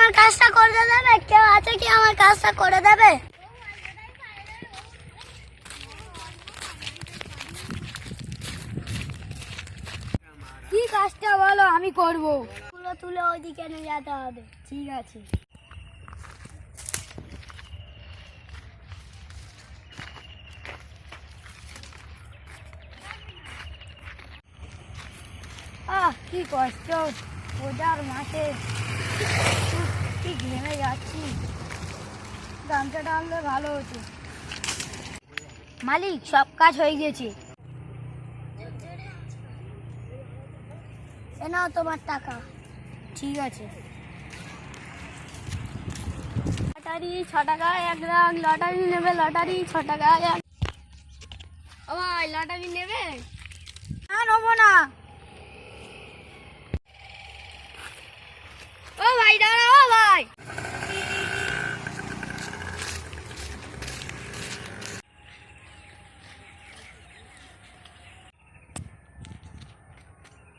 আমার কাজটা করে দেবে? কেউ আছে কি আমার কাজটা করে দেবে? কি কাজটা বলো, আমি করব। তুলে তুলে ওইদিকে নিয়ে যেতে হবে। ঠিক আছে। কি কষ্ট, রোজার মাসে কি ঘেমে যাচ্ছি। গামছাটা আনলে ভালো হতো। মালিক, সব কাজ হয়ে গেছে। এ নাও তোমার টাকা। ঠিক আছে। লটারি 6 টাকায় 1 লাখ, লটারি নেবে? লটারি 6 টাকায় 1। ও ভাই, লটারি নেবে? না, নেবো না। ও ভাই দাঁড়াও, ও ভাই।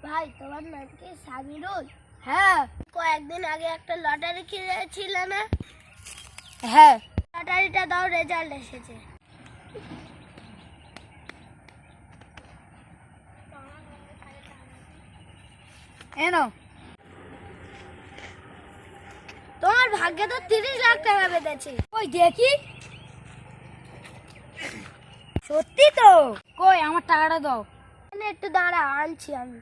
ভাই, তোমার নাম কি সামিরুল? হ্যাঁ কয়েকদিন আগে একটা লটারি কিনেছিল না? হ্যাঁ। লটারিটা দাও, রেজাল্ট এসেছে। এনো। তোমার ভাগ্যে তো 30 লাখ টাকা বেঁধেছে। ওই দেখি। সত্যি তো? কই আমার টাকাটা দাও। একটু দাঁড়া, আনছি আমি।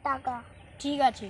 টাকা। ঠিক আছে।